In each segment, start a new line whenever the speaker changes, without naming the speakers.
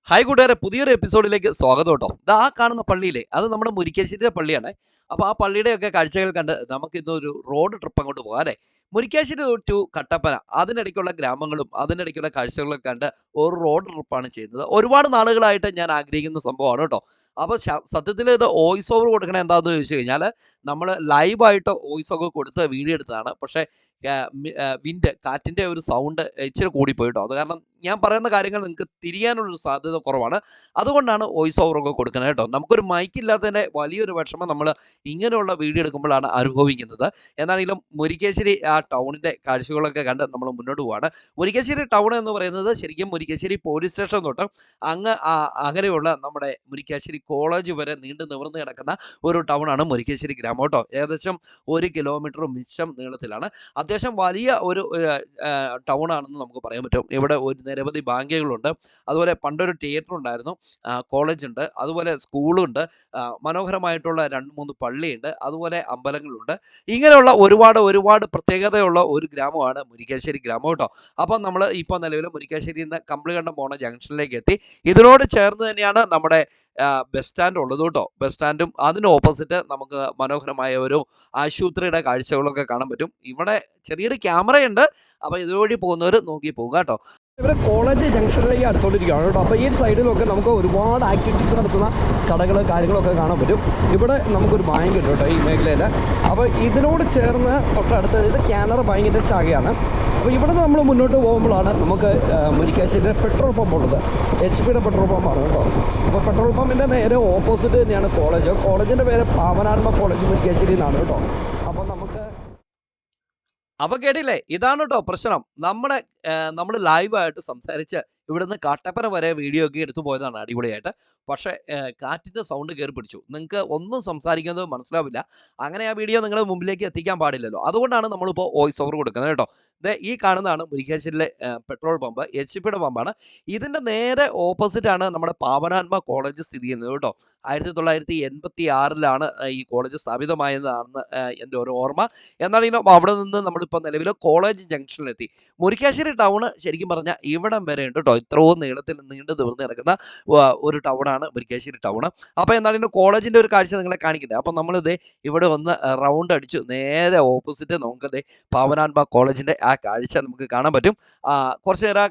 Hi കൂട്ടുകാരെ, പുതിയൊരു എപ്പിസോഡിലേക്ക് സ്വാഗതം കേട്ടോ. ഇത് ആ കാണുന്ന പള്ളിയിലെ അത് നമ്മുടെ മുരിക്കാശ്ശേരിയുടെ പള്ളിയാണ്. അപ്പോൾ ആ പള്ളിയുടെയൊക്കെ കാഴ്ചകൾ കണ്ട് നമുക്ക് ഇന്നൊരു റോഡ് ട്രിപ്പ് അങ്ങോട്ട് പോകാം അല്ലേ. മുരിക്കാശ്ശേരി ടു കട്ടപ്പന, അതിനിടയ്ക്കുള്ള ഗ്രാമങ്ങളും അതിനിടയ്ക്കുള്ള കാഴ്ചകളൊക്കെ കണ്ട് ഒരു റോഡ് ട്രിപ്പാണ് ചെയ്യുന്നത്. ഒരുപാട് നാളുകളായിട്ട് ഞാൻ ആഗ്രഹിക്കുന്ന സംഭവമാണ് കേട്ടോ. അപ്പോൾ സത്യത്തിൽ ഇത് വോയിസ് ഓവർ കൊടുക്കണത് എന്താണെന്ന് ചോദിച്ചു കഴിഞ്ഞാൽ, നമ്മൾ ലൈവായിട്ട് വോയിസ് ഓവർ കൊടുത്ത് വീഡിയോ എടുത്തതാണ്. പക്ഷേ വിൻഡ്, കാറ്റിൻ്റെ ഒരു സൗണ്ട് ഇച്ചിരി കൂടിപ്പോയി കേട്ടോ. അത് കാരണം ഞാൻ പറയുന്ന കാര്യങ്ങൾ നിങ്ങൾക്ക് തിരിയാനുള്ളൊരു സാധ്യത കുറവാണ്. അതുകൊണ്ടാണ് വോയിസ് ഓവറൊക്കെ കൊടുക്കുന്നത് കേട്ടോ. നമുക്കൊരു മൈക്കില്ലാത്തതിൻ്റെ വലിയൊരു വിഷമം നമ്മൾ ഇങ്ങനെയുള്ള വീഡിയോ എടുക്കുമ്പോഴാണ് അനുഭവിക്കുന്നത്. എന്നാണെങ്കിലും മുരിക്കാശ്ശേരി ആ ടൗണിൻ്റെ കാഴ്ചകളൊക്കെ കണ്ട് നമ്മൾ മുന്നോട്ട് പോവാണ്. മുരിക്കാശ്ശേരി ടൗൺ എന്ന് പറയുന്നത് ശരിക്കും മുരിക്കാശ്ശേരി പോലീസ് സ്റ്റേഷൻ തൊട്ട് അങ്ങനെയുള്ള നമ്മുടെ മുരിക്കാശ്ശേരി കോളേജ് വരെ നീണ്ടു നിവർന്ന് കിടക്കുന്ന ഒരു ടൗണാണ് മുരിക്കാശ്ശേരി ഗ്രാമം കേട്ടോ. ഏകദേശം 1 കിലോമീറ്റർ മിച്ചം നീളത്തിലാണ്. അത്യാവശ്യം വലിയ ഒരു ടൗൺ ആണെന്ന് നമുക്ക് പറയാൻ പറ്റും. ഇവിടെ ഒരു നിരവധി ബാങ്കുകളുണ്ട്, അതുപോലെ പണ്ടൊരു തിയേറ്റർ ഉണ്ടായിരുന്നു, കോളേജുണ്ട്, അതുപോലെ സ്കൂളുണ്ട്, മനോഹരമായിട്ടുള്ള 2-3 പള്ളിയുണ്ട്, അതുപോലെ അമ്പലങ്ങളുണ്ട്. ഇങ്ങനെയുള്ള ഒരുപാട് പ്രത്യേകതയുള്ള ഒരു ഗ്രാമമാണ് മുരിക്കാശ്ശേരി ഗ്രാമം കേട്ടോ. അപ്പം നമ്മൾ ഇപ്പോൾ നിലവിൽ മുരിക്കാശ്ശേരിയിൽ നിന്ന് കമ്പിളികണ്ടം പോണ ജംഗ്ഷനിലേക്ക് എത്തി. ഇതിനോട് ചേർന്ന് തന്നെയാണ് നമ്മുടെ ബസ് സ്റ്റാൻഡ് ഉള്ളത് കേട്ടോ. ബസ് സ്റ്റാൻഡും അതിന് ഓപ്പോസിറ്റ് നമുക്ക് മനോഹരമായ ഒരു ആശുപത്രിയുടെ കാഴ്ചകളൊക്കെ കാണാൻ പറ്റും. ഇവിടെ ചെറിയൊരു ക്യാമറയുണ്ട്, അപ്പോൾ ഇതുവഴി പോകുന്നവർ നോക്കി പോകുക കേട്ടോ. ഇവിടെ കോളേജ് ജംഗ്ഷനിലേക്ക് അടുത്തോണ്ടിരിക്കുകയാണ് കേട്ടോ. അപ്പോൾ ഈ സൈഡിലൊക്കെ നമുക്ക് ഒരുപാട് ആക്ടിവിറ്റീസ് നടത്തുന്ന കടകൾ കാര്യങ്ങളൊക്കെ കാണാൻ പറ്റും. ഇവിടെ നമുക്കൊരു ബാങ്ക് ഉണ്ട് കേട്ടോ ഈ മേഖലയിൽ. അപ്പോൾ ഇതിനോട് ചേർന്ന് തൊട്ടടുത്ത് ഇത് കാനറ ബാങ്കിൻ്റെ ശാഖയാണ്. അപ്പോൾ ഇവിടെ നിന്ന് നമ്മൾ മുന്നോട്ട് പോകുമ്പോഴാണ് നമുക്ക് മുരിക്കാശ്ശേരിയിലെ പെട്രോൾ പമ്പ് ഉള്ളത്. HP-യുടെ പെട്രോൾ പമ്പാണ് കേട്ടോ. അപ്പോൾ പെട്രോൾ പമ്പിൻ്റെ നേരെ ഓപ്പോസിറ്റ് തന്നെയാണ് കോളേജ്. കോളേജിൻ്റെ പേര് പാവനാത്മ കോളേജ് മുരിക്കാശ്ശേരി എന്നാണ് കേട്ടോ. അപ്പോൾ കേട്ടില്ലേ, ഇതാണ് കേട്ടോ പ്രശ്നം. നമ്മൾ ലൈവായിട്ട് സംസാരിച്ച് ഇവിടുന്ന് കട്ടപ്പന വരെ വീഡിയോ ഒക്കെ എടുത്തു പോയതാണ് അടിപൊളിയായിട്ട്. പക്ഷേ കാറ്റിൻ്റെ സൗണ്ട് കയറി പിടിച്ചു. നിങ്ങൾക്ക് ഒന്നും സംസാരിക്കുന്നത് മനസ്സിലാവില്ല. അങ്ങനെ ആ വീഡിയോ നിങ്ങളുടെ മുമ്പിലേക്ക് എത്തിക്കാൻ പാടില്ലല്ലോ. അതുകൊണ്ടാണ് നമ്മളിപ്പോൾ വോയിസ് ഓവർ കൊടുക്കുന്നത് കേട്ടോ. ഈ കാണുന്നതാണ് മുരിക്കാശ്ശേരിയിലെ പെട്രോൾ പമ്പ്, HP-യുടെ പമ്പാണ്. ഇതിൻ്റെ നേരെ ഓപ്പോസിറ്റാണ് നമ്മുടെ പാവനാത്മ കോളേജ് സ്ഥിതി ചെയ്യുന്നത് കേട്ടോ. 1986-ലാണ് ഈ കോളേജ് സ്ഥാപിതമായതാണെന്ന് എൻ്റെ ഒരു ഓർമ്മ. എന്നാണെങ്കിലും അവിടെ നിന്ന് നമ്മളിപ്പോൾ നിലവിൽ കോളേജ് ജംഗ്ഷനിലെത്തി. മുരിക്കാശ്ശേരി ടൗണ് ശരിക്കും പറഞ്ഞാൽ ഇവിടം വരെ ഉണ്ട് കേട്ടോ. ഇത്രയും നീളത്തിൽ നീണ്ടു നിവർന്ന് കിടക്കുന്ന ഒരു ടൗണാണ് മുരിക്കാശ്ശേരി ടൗണ്. അപ്പോൾ എന്നാലും കോളേജിൻ്റെ ഒരു കാഴ്ച നിങ്ങളെ കാണിക്കണ്ടേ. അപ്പം നമ്മളിത് ഇവിടെ ഒന്ന് റൗണ്ട് അടിച്ചു നേരെ ഓപ്പോസിറ്റ് നമുക്കത് പാവനാത്മ കോളേജിൻ്റെ ആ കാഴ്ച നമുക്ക് കാണാൻ പറ്റും. കുറച്ച് നേരം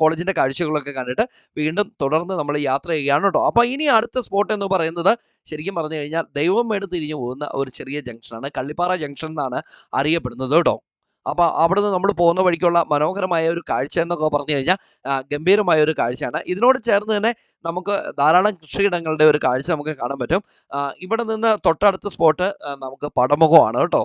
കോളേജിൻ്റെ കാഴ്ചകളൊക്കെ കണ്ടിട്ട് വീണ്ടും തുടർന്ന് നമ്മൾ യാത്ര ചെയ്യുകയാണ് കേട്ടോ. അപ്പോൾ ഇനി അടുത്ത സ്പോട്ട് എന്ന് പറയുന്നത് ശരിക്കും പറഞ്ഞു കഴിഞ്ഞാൽ ദൈവമേട് തിരിഞ്ഞു പോകുന്ന ഒരു ചെറിയ ജംഗ്ഷനാണ്. കള്ളിപ്പാറ ജംഗ്ഷൻ എന്നാണ് അറിയപ്പെടുന്നത് കേട്ടോ. അപ്പോൾ അവിടുന്ന് നമ്മൾ പോകുന്ന വഴിക്കുള്ള മനോഹരമായ ഒരു കാഴ്ച എന്നൊക്കെ പറഞ്ഞു കഴിഞ്ഞാൽ ഗംഭീരമായ ഒരു കാഴ്ചയാണ്. ഇതിനോട് ചേർന്ന് തന്നെ നമുക്ക് ധാരാളം കൃഷിയിടങ്ങളുടെ ഒരു കാഴ്ച നമുക്ക് കാണാൻ പറ്റും. ഇവിടെ നിന്ന് തൊട്ടടുത്ത സ്പോട്ട് നമുക്ക് പടമുഖമാണ് കേട്ടോ.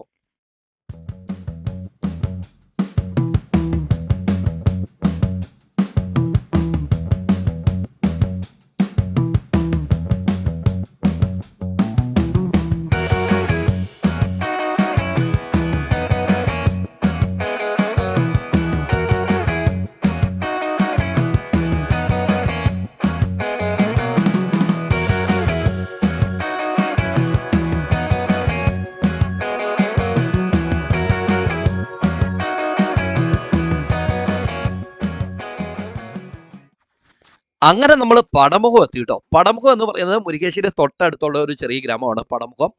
അങ്ങനെ നമ്മൾ പടമുഖം എത്തി കേട്ടോ. പടമുഖം എന്ന് പറയുന്നത് മുരിക്കാശ്ശേരി തൊട്ടടുത്തുള്ള ഒരു ചെറിയ ഗ്രാമമാണ് പടമുഖം.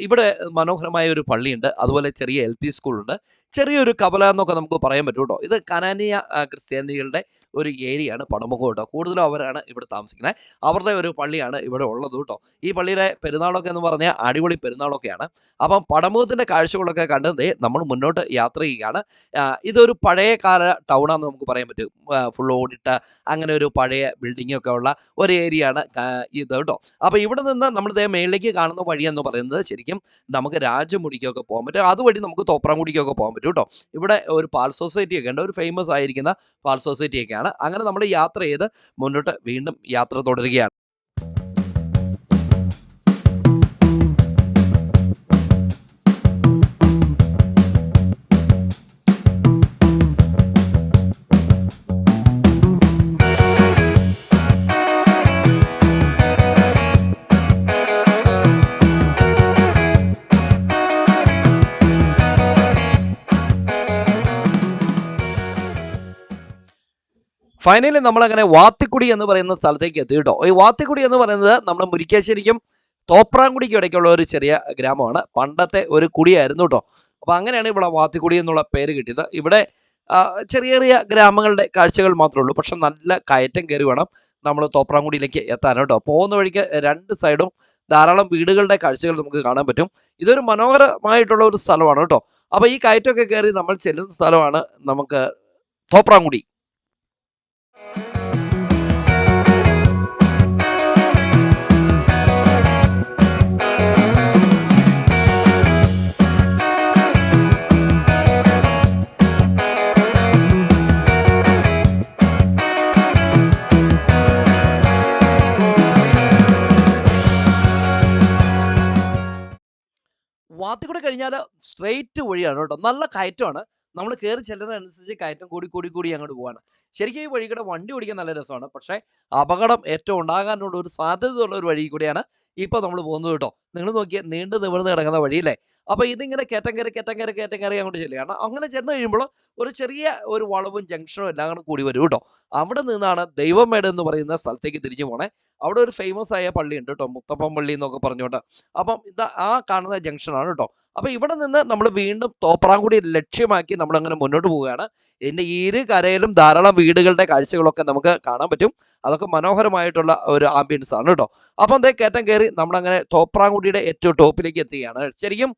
ഇവിടെ മനോഹരമായ ഒരു പള്ളിയുണ്ട്, അതുപോലെ ചെറിയ LP സ്കൂളുണ്ട്, ചെറിയൊരു കവല എന്നൊക്കെ നമുക്ക് പറയാൻ പറ്റും കേട്ടോ. ഇത് കനാനിയ ക്രിസ്ത്യാനികളുടെ ഒരു ഏരിയയാണ് പടമുഖം കേട്ടോ. കൂടുതലും അവരാണ് ഇവിടെ താമസിക്കുന്നത്. അവരുടെ ഒരു പള്ളിയാണ് ഇവിടെ ഉള്ളത് കേട്ടോ. ഈ പള്ളിയുടെ പെരുന്നാളൊക്കെ എന്ന് പറഞ്ഞാൽ അടിപൊളി പെരുന്നാളൊക്കെയാണ്. അപ്പം പടമുഖത്തിൻ്റെ കാഴ്ചകളൊക്കെ കണ്ട് നമ്മൾ മുന്നോട്ട് യാത്ര ചെയ്യുകയാണ്. ഇതൊരു പഴയ കാല ടൗണാണെന്ന് നമുക്ക് പറയാൻ പറ്റും. ഫുൾ ഓടിട്ട അങ്ങനെ ഒരു പഴയ ബിൽഡിങ്ങൊക്കെ ഉള്ള ഒരു ഏരിയയാണ് ഇത് കേട്ടോ. അപ്പോൾ ഇവിടെ നിന്ന് നമ്മൾ മേളിലേക്ക് കാണുന്ന വഴി എന്ന് പറയുന്നത് ശരിക്കും നമുക്ക് രാജമുടിക്കൊക്കെ പോകാൻ പറ്റും. അതുവഴി നമുക്ക് തോപ്രാംകുടിക്കൊക്കെ പോകാൻ പറ്റും കേട്ടോ. ഇവിടെ ഒരു പാൽ സൊസൈറ്റി ഒക്കെ ഉണ്ട്, ഒരു ഫേമസ് ആയിരിക്കുന്ന പാൽ സൊസൈറ്റി ഒക്കെയാണ്. അങ്ങനെ നമ്മൾ യാത്ര ചെയ്ത് മുന്നോട്ട് വീണ്ടും യാത്ര തുടരുകയാണ്. ഫൈനലി നമ്മളങ്ങനെ വാത്തിക്കുടി എന്ന് പറയുന്ന സ്ഥലത്തേക്ക് എത്തി കേട്ടോ. ഈ വാത്തിക്കുടി എന്ന് പറയുന്നത് നമ്മുടെ മുരിക്കാശ്ശേരിക്കും തോപ്രാംകുടിക്കും ഇടയ്ക്കുള്ള ഒരു ചെറിയ ഗ്രാമമാണ്. പണ്ടത്തെ ഒരു കുടിയായിരുന്നു കേട്ടോ. അപ്പോൾ അങ്ങനെയാണ് ഇവിടെ വാത്തിക്കുടി എന്നുള്ള പേര് കിട്ടിയത്. ഇവിടെ ചെറിയ ചെറിയ ഗ്രാമങ്ങളുടെ കാഴ്ചകൾ മാത്രമേ ഉള്ളൂ. പക്ഷെ നല്ല കയറ്റം കയറി വേണം നമ്മൾ തോപ്രാംകുടിയിലേക്ക് എത്താൻ കേട്ടോ. പോകുന്ന വഴിക്ക് രണ്ട് സൈഡും ധാരാളം വീടുകളുടെ കാഴ്ചകൾ നമുക്ക് കാണാൻ പറ്റും. ഇതൊരു മനോഹരമായിട്ടുള്ള ഒരു സ്ഥലമാണ് കേട്ടോ. അപ്പോൾ ഈ കയറ്റമൊക്കെ കയറി നമ്മൾ ചെല്ലുന്ന സ്ഥലമാണ് നമുക്ക് തോപ്രാംകുടി. വാത്തിക്കുടി കഴിഞ്ഞാൽ സ്ട്രെയിറ്റ് വഴിയാണ് കേട്ടോ. നല്ല കയറ്റമാണ്. നമ്മൾ കയറി ചെല്ലുന്നതനുസരിച്ച് കയറ്റം കൂടി അങ്ങോട്ട് പോവാണ്. ശരിക്കും ഈ വഴി കൂടെ വണ്ടി ഓടിക്കാൻ നല്ല രസമാണ്. പക്ഷേ അപകടം ഏറ്റവും ഉണ്ടാകാനുള്ള ഒരു സാധ്യതയുള്ള ഒരു വഴി കൂടിയാണ് ഇപ്പോൾ നമ്മൾ പോകുന്നത് കേട്ടോ. നിങ്ങൾ നോക്കിയാൽ നീണ്ടു നിവർന്ന് കിടക്കുന്ന വഴിയില്ലേ. അപ്പോൾ ഇതിങ്ങനെ കയറ്റം കയറി അങ്ങോട്ട് ചെല്ലുകയാണ്. അങ്ങനെ ചെന്ന് കഴിയുമ്പോൾ ഒരു ചെറിയ ഒരു വളവും ജംഗ്ഷനും എല്ലാം കൂടെ കൂടി വരും കേട്ടോ. അവിടെ നിന്നാണ് ദൈവമേട് എന്ന് പറയുന്ന സ്ഥലത്തേക്ക് തിരിഞ്ഞു പോണേ. അവിടെ ഒരു ഫേമസ് ആയ പള്ളിയുണ്ട് കേട്ടോ, മുത്തപ്പൻ പള്ളി എന്നൊക്കെ പറഞ്ഞുകൊണ്ട്. അപ്പം ഇത് ആ കാണുന്ന ജംഗ്ഷനാണ് കേട്ടോ. അപ്പോൾ ഇവിടെ നിന്ന് നമ്മൾ വീണ്ടും തോപ്രാംകുടി ലക്ഷ്യമാക്കി നമ്മളങ്ങനെ മുന്നോട്ട് പോവുകയാണ്. ഇതിൻ്റെ ഇരു കരയിലും ധാരാളം വീടുകളുടെ കാഴ്ചകളൊക്കെ നമുക്ക് കാണാൻ പറ്റും. അതൊക്കെ മനോഹരമായിട്ടുള്ള ഒരു ആംബിയൻസ് ആണ് കേട്ടോ. അപ്പം അതേ കയറ്റം കയറി നമ്മളങ്ങനെ തോപ്രാംകുടിയുടെ ഏറ്റവും ടോപ്പിലേക്ക് എത്തുകയാണ്. ശരിക്കും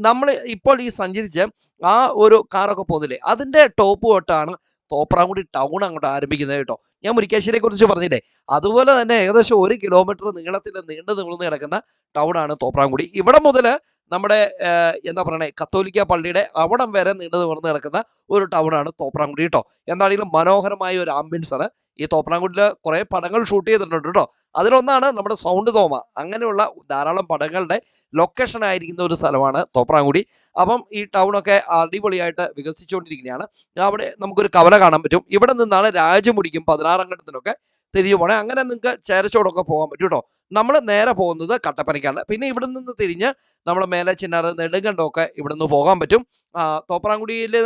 നമ്മൾ ഇപ്പോൾ ഈ സഞ്ചരിച്ച് ആ ഒരു കാറൊക്കെ പോകുന്നില്ലേ, അതിൻ്റെ ടോപ്പ് തൊട്ടാണ് തോപ്രാംകുടി ടൗൺ അങ്ങോട്ട് ആരംഭിക്കുന്നത് കേട്ടോ. ഞാൻ മുരിക്കാശ്ശേരിയെ കുറിച്ച് പറഞ്ഞില്ലേ, അതുപോലെ തന്നെ ഏകദേശം 1 കിലോമീറ്റർ നീളത്തിൽ നീണ്ടു നിവർന്ന് കിടക്കുന്ന ടൗണാണ് തോപ്രാംകുടി. ഇവിടെ മുതൽ നമ്മുടെ എന്താ പറയണേ, കത്തോലിക്ക പള്ളിയുടെ അവിടം വരെ നീണ്ടു നിവർന്ന് കിടക്കുന്ന ഒരു ടൗണാണ് തോപ്രാംകുടി കേട്ടോ. എന്താണെങ്കിലും മനോഹരമായ ഒരു ആംബിയൻസ് ആണ്. ഈ തോപ്രാംകുടിയിൽ കുറേ പടങ്ങൾ ഷൂട്ട് ചെയ്തിട്ടുണ്ട് കേട്ടോ. അതിലൊന്നാണ് നമ്മുടെ സൗണ്ട് തോമ. അങ്ങനെയുള്ള ധാരാളം പടങ്ങളുടെ ലൊക്കേഷൻ ആയിരിക്കുന്ന ഒരു സ്ഥലമാണ് തോപ്രാംകുടി. അപ്പം ഈ ടൗണൊക്കെ അടിപൊളിയായിട്ട് വികസിച്ചുകൊണ്ടിരിക്കുകയാണ്. അവിടെ നമുക്കൊരു കവല കാണാൻ പറ്റും. ഇവിടെ നിന്നാണ് രാജമുടിക്കും 16 തിരിഞ്ഞു പോകണേ. അങ്ങനെ നിങ്ങൾക്ക് ചേരച്ചോടൊക്കെ പോകാൻ പറ്റും കേട്ടോ. നമ്മൾ നേരെ പോകുന്നത് കട്ടപ്പനയ്ക്കാണ്. പിന്നെ ഇവിടെ നിന്ന് തിരിഞ്ഞ് നമ്മൾ മേലെ ചിന്നാറ് നെടുങ്കണ്ടമൊക്കെ ഇവിടെ നിന്ന് പോകാൻ പറ്റും. തോപ്രാംകുടിയിൽ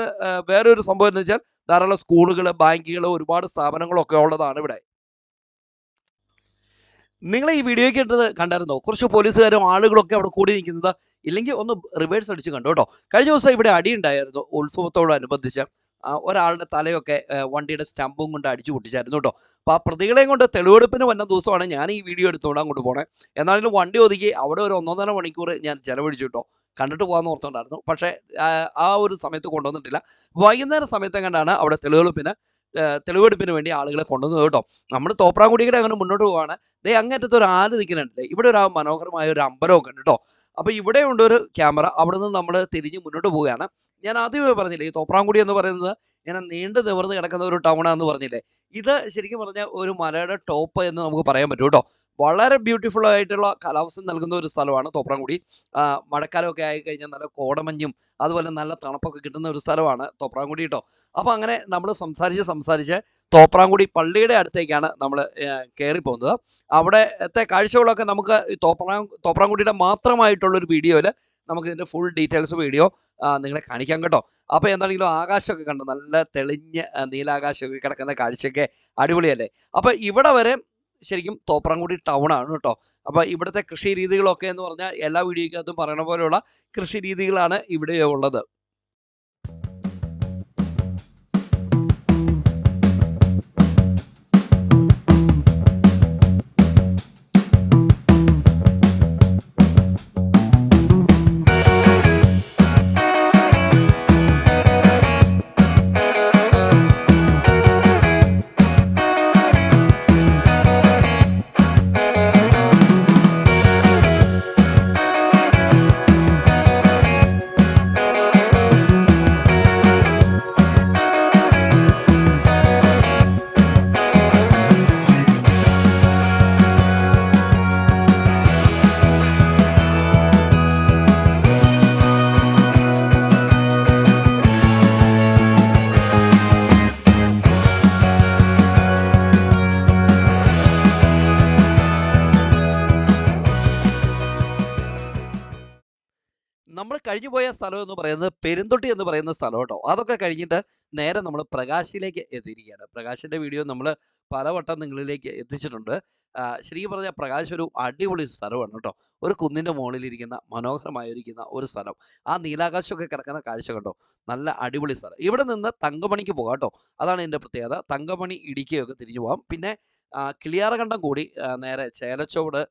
വേറൊരു സംഭവം എന്ന് വെച്ചാൽ ധാരാളം സ്കൂളുകൾ, ബാങ്കുകൾ, ഒരുപാട് സ്ഥാപനങ്ങളൊക്കെ ഉള്ളതാണ് ഇവിടെ. നിങ്ങൾ ഈ വീഡിയോയ്ക്ക് ഇട്ടത് കണ്ടായിരുന്നോ? കുറച്ച് പോലീസുകാരും ആളുകളൊക്കെ അവിടെ കൂടി നിൽക്കുന്നത്. ഇല്ലെങ്കിൽ ഒന്ന് റിവേഴ്സ് അടിച്ച് കണ്ടു കേട്ടോ. കഴിഞ്ഞ ദിവസം ഇവിടെ അടിയുണ്ടായിരുന്നു ഉത്സവത്തോടനുബന്ധിച്ച്. ഒരാളുടെ തലയൊക്കെ വണ്ടിയുടെ സ്റ്റമ്പും കൊണ്ട് അടിച്ചു പൊട്ടിച്ചായിരുന്നു കേട്ടോ. അപ്പോൾ ആ പ്രതികളെയും കൊണ്ട് തെളിവെടുപ്പിന് വന്ന ദിവസമാണ് ഞാൻ ഈ വീഡിയോ എടുത്തുകൊണ്ട് അങ്ങോട്ട് പോണേ. എന്നാലും വണ്ടി ഒതുക്കി അവിടെ ഒരു 1.5 മണിക്കൂർ ഞാൻ ചെലവഴിച്ചു കേട്ടോ. കണ്ടിട്ട് പോകാമെന്ന് ഓർത്തുണ്ടായിരുന്നു. പക്ഷേ ആ ഒരു സമയത്ത് കൊണ്ടുവന്നിട്ടില്ല. വൈകുന്നേരം സമയത്ത് കണ്ടാണ് അവിടെ തെളിവെടുപ്പിന് വേണ്ടി ആളുകളെ കൊണ്ടുവന്നത് കേട്ടോ. നമ്മൾ തോപ്രാംകുടിയുടെ അങ്ങനെ മുന്നോട്ട് പോവാണ്. ദേ അങ്ങേറ്റത്ത് ഒരു ആല് നിൽക്കുന്നുണ്ട്. ഇവിടെ ഒരു മനോഹരമായ ഒരു അമ്പലമൊക്കെ ഉണ്ട് കേട്ടോ. അപ്പോൾ ഇവിടെ ഉണ്ട് ഒരു ക്യാമറ. അവിടെ നിന്ന് നമ്മൾ തിരിഞ്ഞ് മുന്നോട്ട് പോവുകയാണ്. ഞാൻ ആദ്യമേ പറഞ്ഞില്ലേ, ഈ തോപ്രാംകുടി എന്ന് പറയുന്നത് ഇങ്ങനെ നീണ്ടു നിവർന്ന് കിടക്കുന്ന ഒരു ടൗണാന്ന് പറഞ്ഞില്ലേ. ഇത് ശരിക്കും പറഞ്ഞാൽ ഒരു മലയുടെ ടോപ്പ് എന്ന് നമുക്ക് പറയാൻ പറ്റും കേട്ടോ. വളരെ ബ്യൂട്ടിഫുൾ ആയിട്ടുള്ള കാലാവസ്ഥ നൽകുന്ന ഒരു സ്ഥലമാണ് തോപ്രാംകുടി. മഴക്കാലമൊക്കെ ആയിക്കഴിഞ്ഞാൽ നല്ല കോടമഞ്ഞും അതുപോലെ നല്ല തണുപ്പൊക്കെ കിട്ടുന്ന ഒരു സ്ഥലമാണ് തോപ്രാംകുടി കേട്ടോ. അപ്പോൾ അങ്ങനെ നമ്മൾ സംസാരിച്ച് തോപ്രാംകുടി പള്ളിയുടെ അടുത്തേക്കാണ് നമ്മൾ കയറിപ്പോകുന്നത്. അവിടത്തെ കാഴ്ചകളൊക്കെ നമുക്ക് ഈ തോപ്രാംകുടിയുടെ മാത്രമായിട്ടുള്ളൊരു വീഡിയോയിൽ നമുക്ക് ഇതിൻ്റെ ഫുൾ ഡീറ്റെയിൽസ് വീഡിയോ നിങ്ങളെ കാണിക്കാം കേട്ടോ. അപ്പോൾ എന്താണെങ്കിലും ആകാശമൊക്കെ കണ്ടു, നല്ല തെളിഞ്ഞ നീലാകാശമൊക്കെ കിടക്കുന്ന കാഴ്ചയൊക്കെ അടിപൊളിയല്ലേ. അപ്പോൾ ഇവിടെ വരെ ശരിക്കും തോപ്രാംകുടി ടൗണാണ് കേട്ടോ. അപ്പോൾ ഇവിടുത്തെ കൃഷി രീതികളൊക്കെ എന്ന് പറഞ്ഞാൽ എല്ലാ വീഡിയോയ്ക്കകത്തും പറയണ പോലെയുള്ള കൃഷി രീതികളാണ് ഇവിടെ ഉള്ളത്. കഴിഞ്ഞു പോയ സ്ഥലം എന്ന് പറയുന്നത് പെരുന്തൊട്ടി എന്ന് പറയുന്ന സ്ഥലം കേട്ടോ. അതൊക്കെ കഴിഞ്ഞിട്ട് നേരെ നമ്മൾ പ്രകാശിലേക്ക് എത്തിയിരിക്കുകയാണ്. പ്രകാശിന്റെ വീഡിയോ നമ്മൾ പലവട്ടം നിങ്ങളിലേക്ക് എത്തിച്ചിട്ടുണ്ട്. ശരിക്കും പറഞ്ഞാൽ പ്രകാശ് ഒരു അടിപൊളി സ്ഥലമാണ് കേട്ടോ. ഒരു കുന്നിൻ്റെ മുകളിലിരിക്കുന്ന മനോഹരമായിരിക്കുന്ന ഒരു സ്ഥലം. ആ നീലാകാശമൊക്കെ കിടക്കുന്ന കാഴ്ച കണ്ടോ, നല്ല അടിപൊളി സ്ഥലം. ഇവിടെ നിന്ന് തങ്കമണിക്ക് പോകാം കേട്ടോ. അതാണ് ഇതിൻ്റെ പ്രത്യേകത. തങ്കമണി ഇടുക്കിയൊക്കെ തിരിഞ്ഞു പോകാം. പിന്നെ കിളിയാറകണ്ടം കൂടി നേരെ ചേലച്ചോട്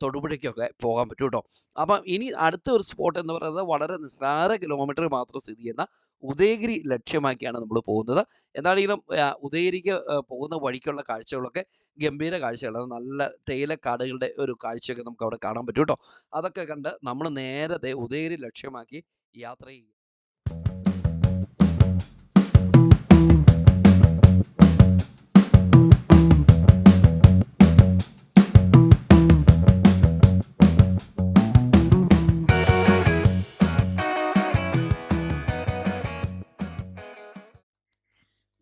തൊടുപുഴയ്ക്കൊക്കെ പോകാൻ പറ്റും കേട്ടോ. അപ്പം ഇനി അടുത്ത ഒരു സ്പോട്ട് എന്ന് പറയുന്നത് വളരെ നിസ്സാര കിലോമീറ്റർ മാത്രം സ്ഥിതി ചെയ്യുന്ന ഉദയഗിരി ലക്ഷ്യമാക്കിയാണ് നമ്മൾ പോകുന്നത്. എന്താണെങ്കിലും ഉദയഗിരിക്ക് പോകുന്ന വഴിക്കുള്ള കാഴ്ചകളൊക്കെ ഗംഭീര കാഴ്ചകളാണ്. നല്ല തേയിലക്കാടുകളുടെ ഒരു കാഴ്ചയൊക്കെ നമുക്ക് അവിടെ കാണാൻ പറ്റും കേട്ടോ. അതൊക്കെ കണ്ട് നമ്മൾ നേരെ ഉദയഗിരി ലക്ഷ്യമാക്കി യാത്ര ചെയ്യും.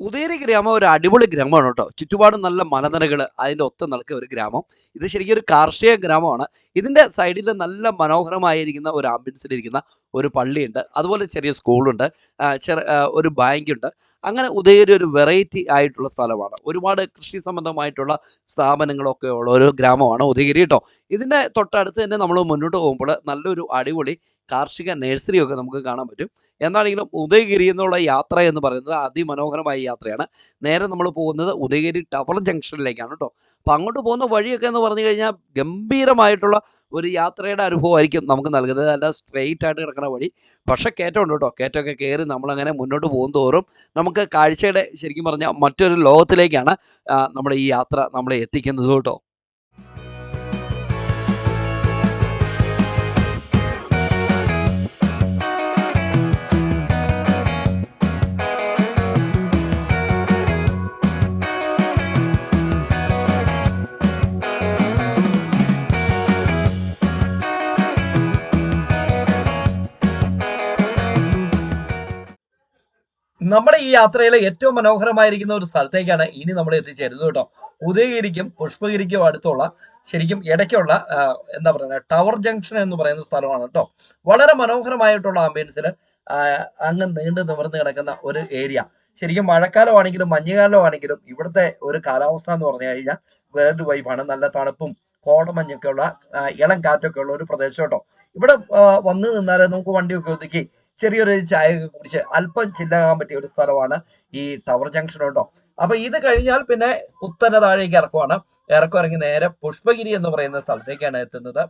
ഉദയഗിരി ഗ്രാമം ഒരു അടിപൊളി ഗ്രാമമാണ് കേട്ടോ. ചുറ്റുപാടും നല്ല മലനിരകൾ, അതിൻ്റെ ഒത്ത നടക്കുക ഒരു ഗ്രാമം. ഇത് ശരിക്കും ഒരു കാർഷിക ഗ്രാമമാണ്. ഇതിൻ്റെ സൈഡിൽ നല്ല മനോഹരമായിരിക്കുന്ന ഒരു ആംബിയൻസിലിരിക്കുന്ന ഒരു പള്ളിയുണ്ട്, അതുപോലെ ചെറിയ സ്കൂളുണ്ട്, ഒരു ബാങ്കുണ്ട്. അങ്ങനെ ഉദയഗിരി ഒരു വെറൈറ്റി ആയിട്ടുള്ള സ്ഥലമാണ്. ഒരുപാട് കൃഷി സംബന്ധമായിട്ടുള്ള സ്ഥാപനങ്ങളൊക്കെ ഉള്ള ഒരു ഗ്രാമമാണ് ഉദയഗിരി കേട്ടോ. ഇതിൻ്റെ തൊട്ടടുത്ത് തന്നെ നമ്മൾ മുന്നോട്ട് പോകുമ്പോൾ നല്ലൊരു അടിപൊളി കാർഷിക നഴ്സറിയൊക്കെ നമുക്ക് കാണാൻ പറ്റും. എന്താണെങ്കിലും ഉദയഗിരി എന്നുള്ള യാത്ര എന്ന് പറയുന്നത് അതിമനോഹരമായ യാത്രയാണ്. നേരെ നമ്മൾ പോകുന്നത് ഉദയഗിരി ടവർ ജംഗ്ഷനിലേക്കാണ് കേട്ടോ. അപ്പോൾ അങ്ങോട്ട് പോകുന്ന വഴിയൊക്കെ എന്ന് പറഞ്ഞു കഴിഞ്ഞാൽ ഗംഭീരമായിട്ടുള്ള ഒരു യാത്രയുടെ അനുഭവമായിരിക്കും നമുക്ക് നൽകുന്നത്. അല്ല സ്ട്രെയിറ്റ് ആയിട്ട് കിടക്കുന്ന വഴി, പക്ഷേ കയറ്റമുണ്ട് കേട്ടോ. കയറ്റമൊക്കെ കയറി നമ്മളങ്ങനെ മുന്നോട്ട് പോകും തോറും നമുക്ക് കാഴ്ചയുടെ ശരിക്കും പറഞ്ഞാൽ മറ്റൊരു ലോകത്തിലേക്കാണ് നമ്മുടെ ഈ യാത്ര നമ്മളെ എത്തിക്കുന്നത് കേട്ടോ. നമ്മുടെ ഈ യാത്രയിലെ ഏറ്റവും മനോഹരമായിരിക്കുന്ന ഒരു സ്ഥലത്തേക്കാണ് ഇനി നമ്മൾ എത്തിച്ചേരുന്നത് കേട്ടോ. ഉദയഗിരിക്കും പുഷ്പഗിരിക്കും അടുത്തുള്ള ശരിക്കും ഇടയ്ക്കുള്ള എന്താ പറയുക, ടവർ ജംഗ്ഷൻ എന്ന് പറയുന്ന സ്ഥലമാണ് കേട്ടോ. വളരെ മനോഹരമായിട്ടുള്ള ആംബിയൻസിൽ അങ്ങ് നീണ്ടു നിവർന്ന് കിടക്കുന്ന ഒരു ഏരിയ. ശരിക്കും മഴക്കാലമാണെങ്കിലും മഞ്ഞുകാലമാണെങ്കിലും ഇവിടുത്തെ ഒരു കാലാവസ്ഥ എന്ന് പറഞ്ഞു കഴിഞ്ഞാൽ വേറൊരു വൈബാണ്. നല്ല തണുപ്പും കോടമഞ്ഞൊക്കെ ഉള്ള ഇളം കാറ്റൊക്കെ ഉള്ള ഒരു പ്രദേശം കേട്ടോ. ഇവിടെ വന്ന് നിന്നാൽ നമുക്ക് വണ്ടിയൊക്കെ ഒതുക്കി ചെറിയൊരു ചായയൊക്കെ കുടിച്ച് അല്പം ചില്ലാകാൻ പറ്റിയ ഒരു സ്ഥലമാണ് ഈ ടവർ ജംഗ്ഷൻ കേട്ടോ. അപ്പൊ ഇത് കഴിഞ്ഞാൽ പിന്നെ കുത്തനെ താഴേക്ക് ഇറക്കുവാണ്. ഇറങ്ങി നേരെ പുഷ്പഗിരി എന്ന് പറയുന്ന സ്ഥലത്തേക്കാണ് എത്തുന്നത്.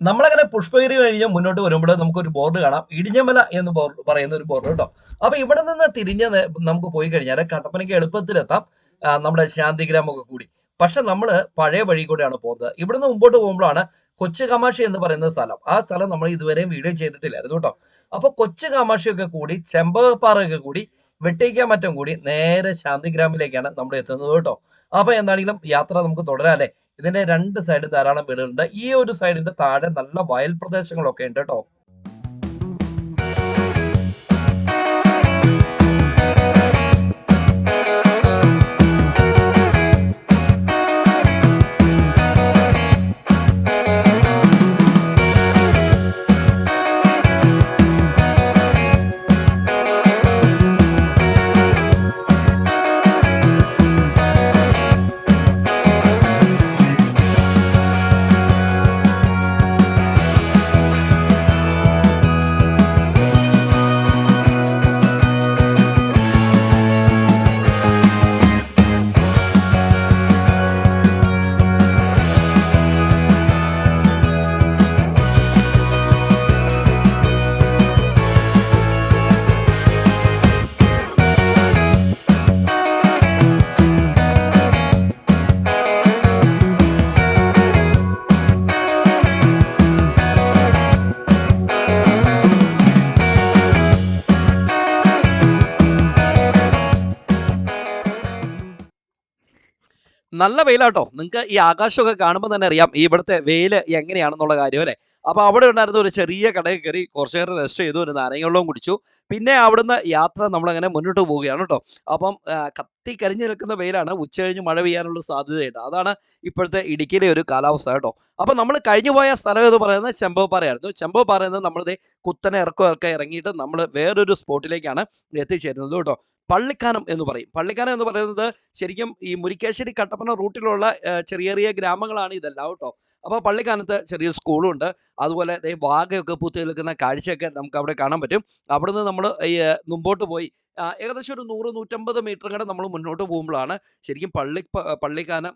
നമ്മളങ്ങനെ പുഷ്പഗിരി കഴിഞ്ഞ് മുന്നോട്ട് വരുമ്പോൾ നമുക്കൊരു ബോർഡ് കാണാം, ഇടിഞ്ഞമല എന്ന് പറയുന്ന ഒരു ബോർഡ് കേട്ടോ. അപ്പൊ ഇവിടെ നിന്ന് തിരിഞ്ഞ് നമുക്ക് പോയി കഴിഞ്ഞാൽ കട്ടപ്പനയ്ക്ക് എളുപ്പത്തിലെത്താം, നമ്മുടെ ശാന്തിഗ്രാമൊക്കെ കൂടി. പക്ഷെ നമ്മൾ പഴയ വഴി കൂടെയാണ് പോകുന്നത്. ഇവിടുന്ന് മുമ്പോട്ട് പോകുമ്പോഴാണ് കൊച്ചു കാമാക്ഷി എന്ന് പറയുന്ന സ്ഥലം. ആ സ്ഥലം നമ്മൾ ഇതുവരെയും വീഡിയോ ചെയ്തിട്ടില്ലായിരുന്നു കേട്ടോ. അപ്പൊ കൊച്ചു കാമാക്ഷിയൊക്കെ കൂടി ചെമ്പകപ്പാറയൊക്കെ കൂടി വെട്ടിക്കാമറ്റം കൂടി നേരെ ശാന്തിഗ്രാമിലേക്കാണ് നമ്മൾ എത്തുന്നത് കേട്ടോ. അപ്പൊ എന്താണെങ്കിലും യാത്ര നമുക്ക് തുടരാല്ലേ. ഇതിന്റെ രണ്ട് സൈഡും ധാരാളം വീടുകളുണ്ട്. ഈ ഒരു സൈഡിന്റെ താഴെ നല്ല വയൽ പ്രദേശങ്ങളൊക്കെ ഉണ്ട് കേട്ടോ. നല്ല വെയിലാട്ടോ. നിങ്ങൾക്ക് ഈ ആകാശമൊക്കെ കാണുമ്പോൾ തന്നെ അറിയാം ഈ ഇവിടുത്തെ വെയിൽ എങ്ങനെയാണെന്നുള്ള കാര്യം അല്ലേ. അപ്പോൾ അവിടെ ഉണ്ടായിരുന്ന ഒരു ചെറിയ കടയിൽ കയറി കുറച്ച് നേരം റെസ്റ്റ് ചെയ്തു, ഒരു നാരങ്ങ വെള്ളവും കുടിച്ചു. പിന്നെ അവിടുന്ന് യാത്ര നമ്മളങ്ങനെ മുന്നോട്ട് പോവുകയാണ് കേട്ടോ. അപ്പം കത്തി കരിഞ്ഞു നിൽക്കുന്ന വെയിലാണ്, ഉച്ച കഴിഞ്ഞ് മഴ പെയ്യാനുള്ള സാധ്യതയുണ്ട്. അതാണ് ഇപ്പോഴത്തെ ഇടുക്കിയിലെ ഒരു കാലാവസ്ഥ കേട്ടോ. അപ്പം നമ്മൾ കഴിഞ്ഞു പോയ സ്ഥലം എന്ന് പറയുന്നത് ചെമ്പകപ്പാറയായിരുന്നു. ചെമ്പകപ്പാറ എന്ന് നമ്മളിത് കുത്തനെ ഇറക്കമൊക്കെ ഇറങ്ങിയിട്ട് നമ്മൾ വേറൊരു സ്പോട്ടിലേക്കാണ് എത്തിച്ചേരുന്നത് കേട്ടോ. പള്ളിക്കാനം എന്ന് പറയും. പള്ളിക്കാനം എന്ന് പറയുന്നത് ശരിക്കും ഈ മുരിക്കാശ്ശേരി കട്ടപ്പന റൂട്ടിലുള്ള ചെറിയ ചെറിയ ഗ്രാമങ്ങളാണ് ഇതെല്ലാം കേട്ടോ. അപ്പോൾ പള്ളിക്കാനത്ത് ചെറിയ സ്കൂളുണ്ട്. അതുപോലെ ദേ വാഗയൊക്കെ പൂത്ത് നിൽക്കുന്ന കാഴ്ചയൊക്കെ നമുക്ക് അവിടെ കാണാൻ പറ്റും. അവിടുന്ന് നമ്മൾ ഈ മുമ്പോട്ട് പോയി ഏകദേശം ഒരു 100-150 മീറ്റർ കൂടെ നമ്മൾ മുന്നോട്ട് പോകുമ്പോഴാണ് ശരിക്കും പള്ളിക്കാനം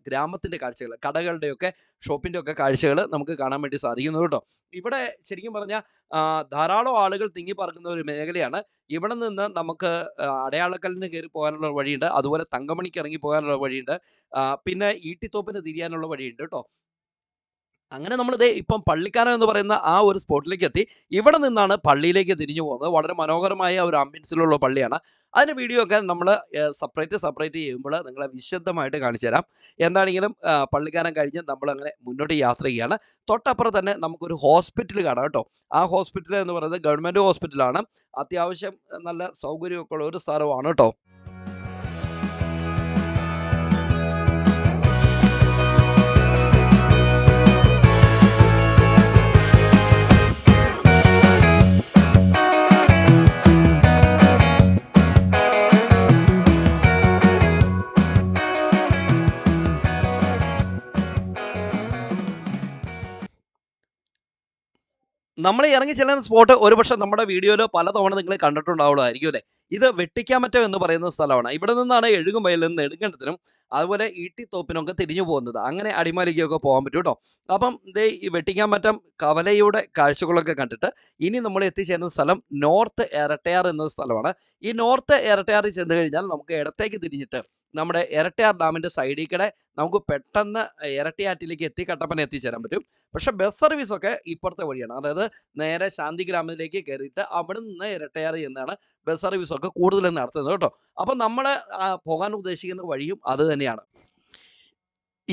ഗ്രാമത്തിൻ്റെ കാഴ്ചകൾ, കടകളുടെയൊക്കെ ഷോപ്പിൻ്റെ ഒക്കെ കാഴ്ചകൾ നമുക്ക് കാണാൻ വേണ്ടി സാധിക്കുന്നത് കേട്ടോ. ഇവിടെ ശരിക്കും പറഞ്ഞാൽ ധാരാളം ആളുകൾ തിങ്ങി പാർക്കുന്ന ഒരു മേഖലയാണ്. ഇവിടെ നിന്ന് നമുക്ക് അടയാളക്കല്ലിന് കയറി പോകാനുള്ള വഴിയുണ്ട്. അതുപോലെ തങ്കമണിക്ക് ഇറങ്ങി പോകാനുള്ള വഴിയുണ്ട്. പിന്നെ ഈട്ടിത്തോപ്പിന് തിരിയാനുള്ള വഴിയുണ്ട് കേട്ടോ. അങ്ങനെ നമ്മൾ ദേ ഇപ്പം പള്ളിക്കാനം എന്ന് പറയുന്ന ആ ഒരു സ്പോട്ടിലേക്ക് എത്തി. ഇവിടെ നിന്നാണ് പള്ളിയിലേക്ക് തിരിഞ്ഞു പോകുന്നത്. വളരെ മനോഹരമായ ഒരു ആംബിയൻസിലുള്ള പള്ളിയാണ്. അതിൻ്റെ വീഡിയോ ഒക്കെ നമ്മൾ സെപ്പറേറ്റ് ചെയ്യുമ്പോൾ നിങ്ങളെ വിശദമായിട്ട് കാണിച്ചു തരാം. എന്താണെങ്കിലും പള്ളിക്കാനം കഴിഞ്ഞ് നമ്മളങ്ങനെ മുന്നോട്ട് യാത്ര ചെയ്യുകയാണ്. തൊട്ടപ്പുറം തന്നെ നമുക്കൊരു ഹോസ്പിറ്റൽ കാണാം കേട്ടോ. ആ ഹോസ്പിറ്റൽ എന്ന് പറയുന്നത് ഗവൺമെൻറ് ഹോസ്പിറ്റലാണ്. അത്യാവശ്യം നല്ല സൗകര്യമൊക്കെ ഉള്ള ഒരു സ്ഥലമാണ് കേട്ടോ. നമ്മൾ ഇറങ്ങി ചെല്ലുന്ന സ്പോട്ട് ഒരുപക്ഷെ നമ്മുടെ വീഡിയോയിൽ പലതവണ നിങ്ങൾ കണ്ടിട്ടുണ്ടാവുള്ളതായിരിക്കും അല്ലേ. ഇത് വെട്ടിക്കാമറ്റം എന്ന് പറയുന്ന സ്ഥലമാണ്. ഇവിടെ നിന്നാണ് എഴുകുമ്പയിൽ നിന്ന് നെടുങ്കണ്ടത്തിനും അതുപോലെ ഈട്ടിത്തോപ്പിനൊക്കെ തിരിഞ്ഞു പോകുന്നത്. അങ്ങനെ അടിമാലിക്കൊക്കെ പോകാൻ പറ്റും കേട്ടോ. അപ്പം ഇതേ ഈ വെട്ടിക്കാമറ്റം കവലയുടെ കാഴ്ചകളൊക്കെ കണ്ടിട്ട് ഇനി നമ്മൾ എത്തിച്ചേരുന്ന സ്ഥലം നോർത്ത് എരട്ടയാർ എന്ന സ്ഥലമാണ്. ഈ നോർത്ത് എരട്ടയാറിൽ ചെന്ന് കഴിഞ്ഞാൽ നമുക്ക് ഇടത്തേക്ക് തിരിഞ്ഞിട്ട് നമ്മുടെ എരട്ടയാർ ഡാമിൻ്റെ സൈഡിൽ കൂടെ നമുക്ക് പെട്ടെന്ന് ഇരട്ടിയാറ്റിലേക്ക് കട്ടപ്പന എത്തിച്ചേരാൻ പറ്റും. പക്ഷെ ബസ് സർവീസൊക്കെ ഇപ്പുറത്തെ വഴിയാണ്. അതായത് നേരെ ശാന്തിഗ്രാമത്തിലേക്ക് കയറിയിട്ട് അവിടെ നിന്ന് ഇരട്ടയാർ എന്നാണ് ബസ് സർവീസൊക്കെ കൂടുതലും നടത്തുന്നത് കേട്ടോ. അപ്പം നമ്മൾ പോകാൻ ഉദ്ദേശിക്കുന്ന വഴിയും അത് തന്നെയാണ്.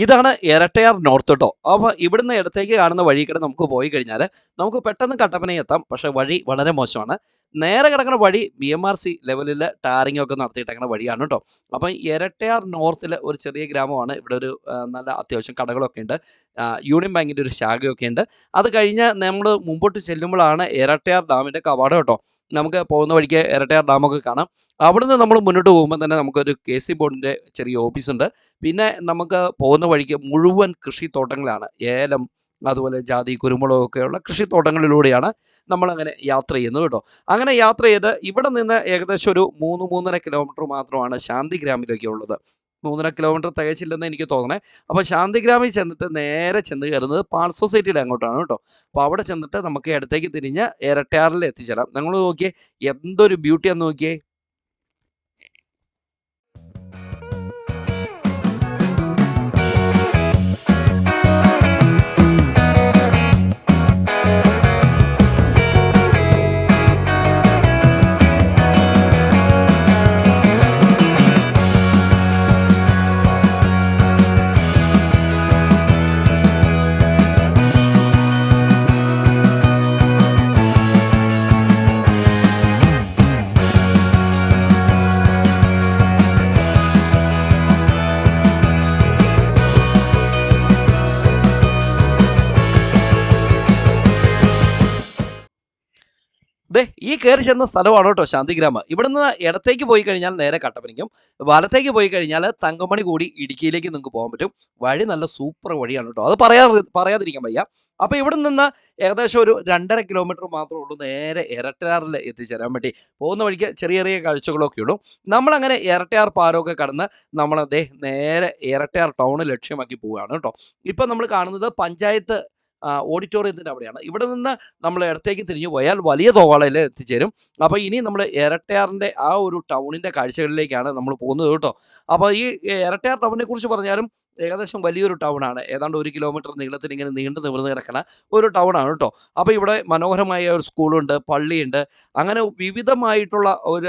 ഇതാണ് എരട്ടയാർ നോർത്ത് കേട്ടോ. അപ്പോൾ ഇവിടുന്ന് ഇടത്തേക്ക് കാണുന്ന വഴി കൂടെ നമുക്ക് പോയി കഴിഞ്ഞാൽ നമുക്ക് പെട്ടെന്ന് കട്ടപ്പനയിൽ എത്താം. പക്ഷേ വഴി വളരെ മോശമാണ്. നേരെ കിടക്കുന്ന വഴി BMRC ലെവലിൽ ടാറിംഗ് ഒക്കെ നടത്തിയിട്ടങ്ങനെ വഴിയാണ് കേട്ടോ. അപ്പം എരട്ടയാർ നോർത്തിൽ ഒരു ചെറിയ ഗ്രാമമാണ്. ഇവിടെ ഒരു നല്ല അത്യാവശ്യം കടകളൊക്കെ ഉണ്ട്. യൂണിയൻ ബാങ്കിൻ്റെ ഒരു ശാഖയൊക്കെ ഉണ്ട്. അത് കഴിഞ്ഞ് നമ്മൾ മുമ്പോട്ട് ചെല്ലുമ്പോഴാണ് എരട്ടയാർ ഡാമിൻ്റെ കവാടം കേട്ടോ. നമുക്ക് പോകുന്ന വഴിക്ക് എരട്ടയാർ ഡാമൊക്കെ കാണാം. അവിടുന്ന് നമ്മൾ മുന്നോട്ട് പോകുമ്പോൾ തന്നെ നമുക്കൊരു KC ബോർഡിൻ്റെ ചെറിയ ഓഫീസുണ്ട്. പിന്നെ നമുക്ക് പോകുന്ന വഴിക്ക് മുഴുവൻ കൃഷിത്തോട്ടങ്ങളാണ്. ഏലം, അതുപോലെ ജാതി, കുരുമുളകൊക്കെയുള്ള കൃഷിത്തോട്ടങ്ങളിലൂടെയാണ് നമ്മളങ്ങനെ യാത്ര ചെയ്യുന്നത് കേട്ടോ. അങ്ങനെ യാത്ര ചെയ്ത് ഇവിടെ നിന്ന് ഏകദേശം ഒരു 3-3.5 കിലോമീറ്റർ മാത്രമാണ് ശാന്തിഗ്രാമിലേക്ക് ഉള്ളത്. 3.5 കിലോമീറ്റർ തികച്ചില്ലെന്ന് എനിക്ക് തോന്നണേ. അപ്പോൾ ശാന്തിഗ്രാമിൽ ചെന്നിട്ട് നേരെ ചെന്ന് കയറുന്നത് പാൾ സൊസൈറ്റിയുടെ അങ്ങോട്ടാണ് കേട്ടോ. അപ്പോൾ അവിടെ ചെന്നിട്ട് നമുക്ക് ഇടത്തേക്ക് തിരിഞ്ഞ് ഇരട്ടയാറിൽ എത്തിച്ചേരാം. നിങ്ങൾ നോക്കിയേ എന്തൊരു ബ്യൂട്ടിയാന്ന് നോക്കിയേ. ദേ ഈ കയറി ചെന്ന സ്ഥലമാണ് കേട്ടോ ശാന്തിഗ്രാമം. ഇവിടുന്ന് ഇടത്തേക്ക് പോയി കഴിഞ്ഞാൽ നേരെ കട്ടപ്പനയ്ക്കും, വലത്തേക്ക് പോയി കഴിഞ്ഞാൽ തങ്കമണി കൂടി ഇടുക്കിയിലേക്ക് നിങ്ങൾക്ക് പോകാൻ പറ്റും. വഴി നല്ല സൂപ്പർ വഴിയാണ് കേട്ടോ. അത് പറയാതിരിക്കാൻ വയ്യ. അപ്പോൾ ഇവിടെ നിന്ന് ഏകദേശം ഒരു 2.5 കിലോമീറ്റർ മാത്രമേ ഉള്ളൂ നേരെ ഇരട്ടയാറിൽ എത്തിച്ചേരാൻ വേണ്ടി. പോകുന്ന വഴിക്ക് ചെറിയ ചെറിയ കാഴ്ചകളൊക്കെ ഉള്ളൂ. നമ്മളങ്ങനെ ഇരട്ടയാർ പാലമൊക്കെ കടന്ന് നമ്മളതേ നേരെ ഇരട്ടയാർ ടൗൺ ലക്ഷ്യമാക്കി പോവുകയാണ് കേട്ടോ. ഇപ്പം നമ്മൾ കാണുന്നത് പഞ്ചായത്ത് ഓഡിറ്റോറിയത്തിൻ്റെ അവിടെയാണ്. ഇവിടെ നിന്ന് നമ്മൾ ഇടത്തേക്ക് തിരിഞ്ഞു പോയാൽ വലിയ തോവാളയിൽ എത്തിച്ചേരും. അപ്പോൾ ഇനി നമ്മൾ ഇരട്ടയാറിൻ്റെ ആ ഒരു ടൗണിൻ്റെ കാഴ്ചകളിലേക്കാണ് നമ്മൾ പോകുന്നത് കേട്ടോ. അപ്പോൾ ഈ ഇരട്ടയാർ ടൗണിനെ കുറിച്ച് പറഞ്ഞാലും ഏകദേശം വലിയൊരു ടൗണാണ്. ഏതാണ്ട് 1 കിലോമീറ്റർ നീളത്തിൽ ഇങ്ങനെ നീണ്ടു നിവർന്ന് കിടക്കണ ഒരു ടൗണാണ് കേട്ടോ. അപ്പോൾ ഇവിടെ മനോഹരമായ ഒരു സ്കൂളുണ്ട്, പള്ളിയുണ്ട്, അങ്ങനെ വിവിധമായിട്ടുള്ള ഒരു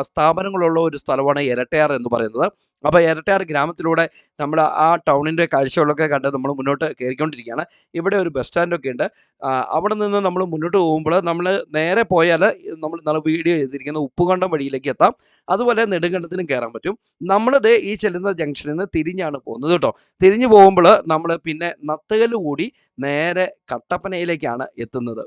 സ്ഥാപനങ്ങളുള്ള ഒരു സ്ഥലമാണ് ഇരട്ടയാർ എന്ന് പറയുന്നത്. അപ്പോൾ ഇരട്ടയാർ ഗ്രാമത്തിലൂടെ നമ്മൾ ആ ടൗണിൻ്റെ കാഴ്ചകളൊക്കെ കണ്ട് നമ്മൾ മുന്നോട്ട് കയറിക്കൊണ്ടിരിക്കുകയാണ്. ഇവിടെ ഒരു ബസ് സ്റ്റാൻഡൊക്കെ ഉണ്ട്. അവിടെ നിന്ന് നമ്മൾ മുന്നോട്ട് പോകുമ്പോൾ നമ്മൾ നേരെ പോയാൽ നമ്മൾ നാളെ വീഡിയോ ചെയ്തിരിക്കുന്ന ഉപ്പുകണ്ടം വഴിയിലേക്ക് എത്താം. അതുപോലെ നെടുങ്കണ്ടത്തിനും കയറാൻ പറ്റും. നമ്മളിത് ഈ ചെല്ലുന്ന ജംഗ്ഷനിൽ നിന്ന് തിരിഞ്ഞാണ് പോകുന്നത് കേട്ടോ. തിരിഞ്ഞു പോകുമ്പോൾ നമ്മൾ പിന്നെ നത്തുകല്ല് കൂടി നേരെ കട്ടപ്പനയിലേക്കാണ് എത്തുന്നത്.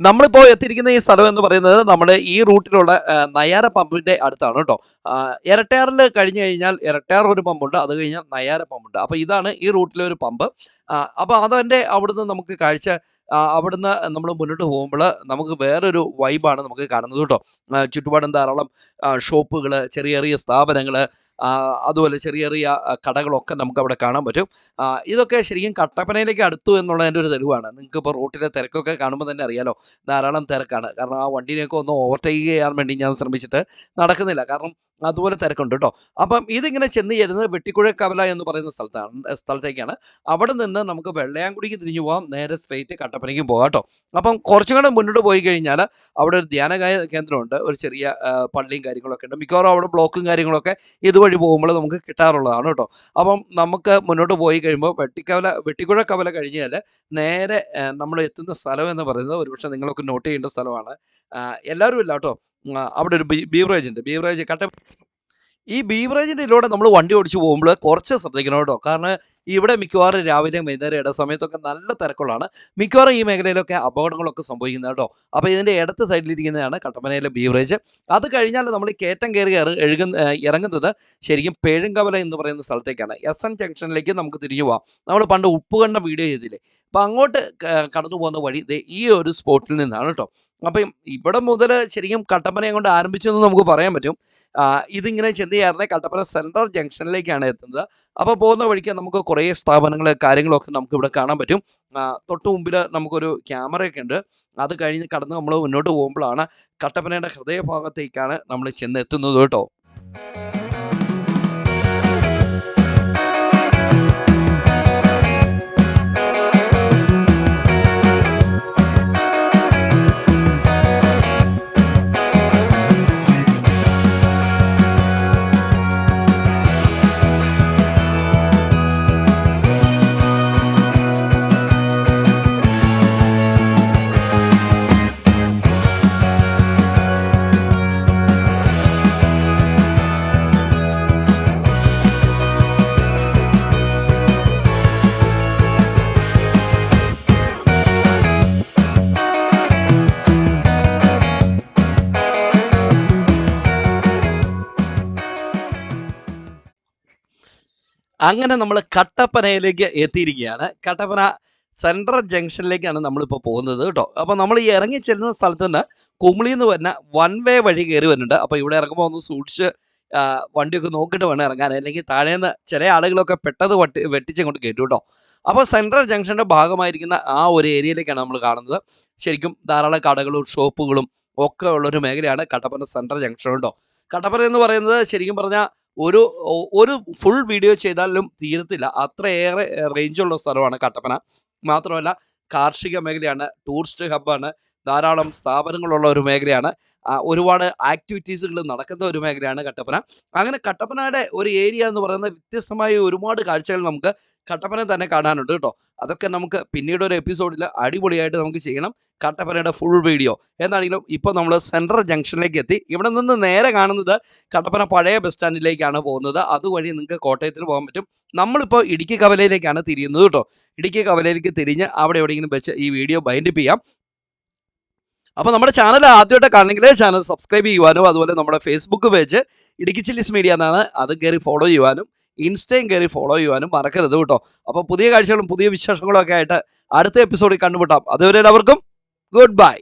നമ്മളിപ്പോൾ എത്തിയിരിക്കുന്ന ഈ സ്ഥലം എന്ന് പറയുന്നത് നമ്മുടെ ഈ റൂട്ടിലുള്ള നയാര പമ്പിൻ്റെ അടുത്താണ് കേട്ടോ. ഇരട്ടയാറിൽ കഴിഞ്ഞ് കഴിഞ്ഞാൽ ഇരട്ടയാർ ഒരു പമ്പുണ്ട്, അത് കഴിഞ്ഞാൽ നയാര പമ്പുണ്ട്. അപ്പോൾ ഇതാണ് ഈ റൂട്ടിലെ ഒരു പമ്പ്. അപ്പോൾ അതിൻ്റെ അവിടുന്ന് നമുക്ക് കാഴ്ച അവിടുന്ന് നമ്മൾ മുന്നോട്ട് പോകുമ്പോൾ നമുക്ക് വേറൊരു വൈബാണ് നമുക്ക് കാണുന്നത് കേട്ടോ. ചുറ്റുപാടും ധാരാളം ഷോപ്പുകൾ, ചെറിയ ചെറിയ സ്ഥാപനങ്ങൾ, അതുപോലെ ചെറിയ ചെറിയ കടകളൊക്കെ നമുക്ക് അവിടെ കാണാൻ പറ്റും. ഇതൊക്കെ ശരിക്കും കട്ടപ്പനയിലേക്ക് അടുത്തു എന്നുള്ളതിൻ്റെ ഒരു തെളിവാണ്. നിങ്ങൾക്കിപ്പോൾ റോട്ടിലെ തിരക്കൊക്കെ കാണുമ്പോൾ തന്നെ അറിയാലോ, ധാരാളം തിരക്കാണ്. കാരണം ആ വണ്ടീനെയൊക്കെ ഒന്ന് ഓവർടേക്ക് ചെയ്യാൻ വേണ്ടി ഞാൻ ശ്രമിച്ചിട്ട് നടക്കുന്നില്ല. കാരണം അതുപോലെ തിരക്കുണ്ട് കേട്ടോ. അപ്പം ഇതിങ്ങനെ ചെന്ന് ചേരുന്നത് വെട്ടിക്കുഴ കവല എന്ന് പറയുന്ന സ്ഥലത്തേക്കാണ്. അവിടെ നിന്ന് നമുക്ക് വെള്ളയാംകുടിക്ക് തിരിഞ്ഞു പോകാം, നേരെ സ്ട്രെയിറ്റ് കട്ടപ്പനയ്ക്കും പോകാം കേട്ടോ. അപ്പം കുറച്ചും കൂടെ മുന്നോട്ട് പോയി കഴിഞ്ഞാൽ അവിടെ ഒരു ധ്യാനകായ കേന്ദ്രമുണ്ട്, ഒരു ചെറിയ പള്ളിയും കാര്യങ്ങളൊക്കെ ഉണ്ട്. മിക്കവാറും അവിടെ ബ്ലോക്കും കാര്യങ്ങളൊക്കെ ഇതുവഴി പോകുമ്പോൾ നമുക്ക് കിട്ടാറുള്ളതാണ് കേട്ടോ. അപ്പം നമുക്ക് മുന്നോട്ട് പോയി കഴിയുമ്പോൾ വെട്ടിക്കുഴ കവല കഴിഞ്ഞാൽ നേരെ നമ്മൾ എത്തുന്ന സ്ഥലം എന്ന് പറയുന്നത് ഒരുപക്ഷെ നിങ്ങളൊക്കെ നോട്ട് ചെയ്യേണ്ട സ്ഥലമാണ്. എല്ലാവരും ഇല്ല കേട്ടോ. അവിടെ ഒരു ബീവറേജ് ഉണ്ട്. ഈ ബീവറേജിൻ്റെ ഇതിലൂടെ നമ്മൾ വണ്ടി ഓടിച്ച് പോകുമ്പോൾ കുറച്ച് ശ്രദ്ധിക്കണം കേട്ടോ. കാരണം ഇവിടെ മിക്കവാറും രാവിലെ വൈകുന്നേരം ഇട സമയത്തൊക്കെ നല്ല തിരക്കുള്ളതാണ്. മിക്കവാറും ഈ മേഖലയിലൊക്കെ അപകടങ്ങളൊക്കെ സംഭവിക്കുന്നത് കേട്ടോ. അപ്പോൾ ഇതിൻ്റെ ഇടത്ത് സൈഡിലിരിക്കുന്നതാണ് കട്ടപ്പനയിലെ ബീവറേജ്. അത് കഴിഞ്ഞാൽ നമ്മൾ കയറ്റം കയറി ഇറങ്ങുന്നത് ശരിക്കും പേഴുങ്കവല എന്ന് പറയുന്ന സ്ഥലത്തേക്കാണ്. SN ജംഗ്ഷനിലേക്ക് നമുക്ക് തിരിഞ്ഞു പോകാം. നമ്മൾ പണ്ട് ഉപ്പുകണ്ട വീഡിയോ ചെയ്തില്ലേ, അപ്പോൾ അങ്ങോട്ട് കടന്നു പോകുന്ന വഴി ഈ ഒരു സ്പോട്ടിൽ നിന്നാണ് കേട്ടോ. അപ്പം ഇവിടെ മുതൽ ശരിക്കും കട്ടപ്പനയെ കൊണ്ട് ആരംഭിച്ചെന്ന് നമുക്ക് പറയാൻ പറ്റും. ഇതിങ്ങനെ ചെന്ന് ചേർന്ന് കട്ടപ്പന സെൻട്രൽ ജംഗ്ഷനിലേക്കാണ് എത്തുന്നത്. അപ്പോൾ പോകുന്ന വഴിക്ക് നമുക്ക് കുറേ സ്ഥാപനങ്ങൾ, കാര്യങ്ങളൊക്കെ നമുക്ക് ഇവിടെ കാണാൻ പറ്റും. തൊട്ട് മുമ്പിൽ നമുക്കൊരു ക്യാമറയൊക്കെ ഉണ്ട്. അത് കഴിഞ്ഞ് കടന്ന് നമ്മൾ മുന്നോട്ട് പോകുമ്പോഴാണ് കട്ടപ്പനയുടെ ഹൃദയഭാഗത്തേക്കാണ് നമ്മൾ ചെന്ന് എത്തുന്നത് കേട്ടോ. അങ്ങനെ നമ്മൾ കട്ടപ്പനയിലേക്ക് എത്തിയിരിക്കുകയാണ്. കട്ടപ്പന സെൻട്രൽ ജംഗ്ഷനിലേക്കാണ് നമ്മളിപ്പോൾ പോകുന്നത് കേട്ടോ. അപ്പോൾ നമ്മൾ ഈ ഇറങ്ങി ചെല്ലുന്ന സ്ഥലത്ത് നിന്ന് കുമിളിയിൽ നിന്ന് വരുന്ന വൺ വേ വഴി കയറി വരുന്നുണ്ട്. അപ്പോൾ ഇവിടെ ഇറങ്ങുമ്പോൾ ഒന്ന് സൂക്ഷിച്ച് വണ്ടിയൊക്കെ നോക്കിയിട്ട് വേണം ഇറങ്ങാൻ, അല്ലെങ്കിൽ താഴേന്ന് ചില ആളുകളൊക്കെ പെട്ടത് വെട്ടിച്ചങ്ങോട്ട് കയറ്റും കേട്ടോ. അപ്പോൾ സെൻട്രൽ ജംഗ്ഷൻ്റെ ഭാഗമായിരിക്കുന്ന ആ ഒരു ഏരിയയിലേക്കാണ് നമ്മൾ കാണുന്നത്. ശരിക്കും ധാരാളം കടകളും ഷോപ്പുകളും ഒക്കെ ഉള്ളൊരു മേഖലയാണ് കട്ടപ്പന സെൻട്രൽ ജംഗ്ഷൻ കേട്ടോ. കട്ടപ്പന എന്ന് പറയുന്നത് ശരിക്കും പറഞ്ഞാൽ ഒരു ഫുൾ വീഡിയോ ചെയ്താലും തീരത്തില്ല, അത്രയേറെ റേഞ്ചുള്ള സ്ഥലമാണ് കട്ടപ്പന. മാത്രമല്ല കാർഷിക മേഖലയാണ്, ടൂറിസ്റ്റ് ഹബ്ബാണ്, ധാരാളം സ്ഥാപനങ്ങളുള്ള ഒരു മേഖലയാണ്, ഒരുപാട് ആക്ടിവിറ്റീസുകൾ നടക്കുന്ന ഒരു മേഖലയാണ് കട്ടപ്പന. അങ്ങനെ കട്ടപ്പനയുടെ ഒരു ഏരിയ എന്ന് പറയുന്നത് വ്യത്യസ്തമായ ഒരുപാട് കാഴ്ചകൾ നമുക്ക് കട്ടപ്പന തന്നെ കാണാനുണ്ട് കേട്ടോ. അതൊക്കെ നമുക്ക് പിന്നീട് ഒരു എപ്പിസോഡിൽ അടിപൊളിയായിട്ട് നമുക്ക് ചെയ്യണം, കട്ടപ്പനയുടെ ഫുൾ വീഡിയോ. എന്നാണെങ്കിലും ഇപ്പോൾ നമ്മൾ സെൻട്രൽ ജംഗ്ഷനിലേക്ക് എത്തി. ഇവിടെ നിന്ന് നേരെ കാണുന്നത് കട്ടപ്പന പഴയ ബസ് സ്റ്റാൻഡിലേക്കാണ് പോകുന്നത്. അതുവഴി നിങ്ങൾക്ക് കോട്ടയത്തിന് പോകാൻ പറ്റും. നമ്മളിപ്പോൾ ഇടുക്കി കവലയിലേക്കാണ് തിരിയുന്നത് കേട്ടോ. ഇടുക്കി കവലയിലേക്ക് തിരിഞ്ഞ് അവിടെ എവിടെയെങ്കിലും വെച്ച് ഈ വീഡിയോ ബൈൻഡപ്പ് ചെയ്യാം. അപ്പോൾ നമ്മുടെ ചാനൽ ആദ്യമായിട്ട് കാണണമെങ്കിൽ ചാനൽ സബ്സ്ക്രൈബ് ചെയ്യുവാനും അതുപോലെ നമ്മുടെ Facebook page Idukki chillies media എന്നാണ്, അത് കയറി ഫോളോ ചെയ്യുവാനും ഇൻസ്റ്റയും കയറി ഫോളോ ചെയ്യുവാനും മറക്കരുത് കേട്ടോ. അപ്പോൾ പുതിയ കാഴ്ചകളും പുതിയ വിശേഷങ്ങളും ഒക്കെ ആയിട്ട് അടുത്ത എപ്പിസോഡിൽ കണ്ടുമുട്ടാം. അതുവരെ എല്ലാവർക്കും ഗുഡ് ബൈ.